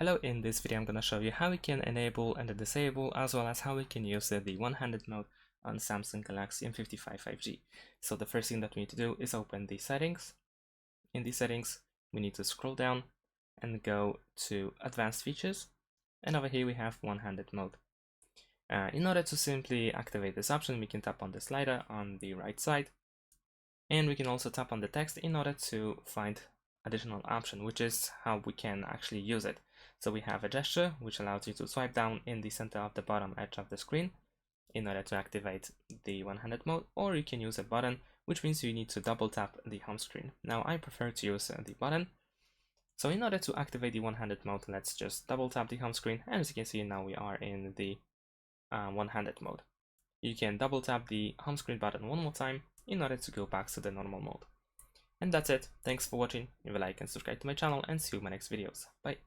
Hello, in this video I'm going to show you how we can enable and disable, as well as how we can use the one-handed mode on Samsung Galaxy M55 5G. So the first thing that we need to do is open the settings. In the settings, we need to scroll down and go to advanced features. And over here we have one-handed mode. In order to simply activate this option, we can tap on the slider on the right side. And we can also tap on the text in order to find additional option, which is how we can actually use it. So we have a gesture which allows you to swipe down in the center of the bottom edge of the screen in order to activate the one-handed mode, or you can use a button, which means you need to double tap the home screen. Now I prefer to use the button. So in order to activate the one-handed mode, let's just double tap the home screen, and as you can see now we are in the one-handed mode. You can double tap the home screen button one more time in order to go back to the normal mode. And that's it. Thanks for watching. Leave a like and subscribe to my channel, and see you in my next videos. Bye.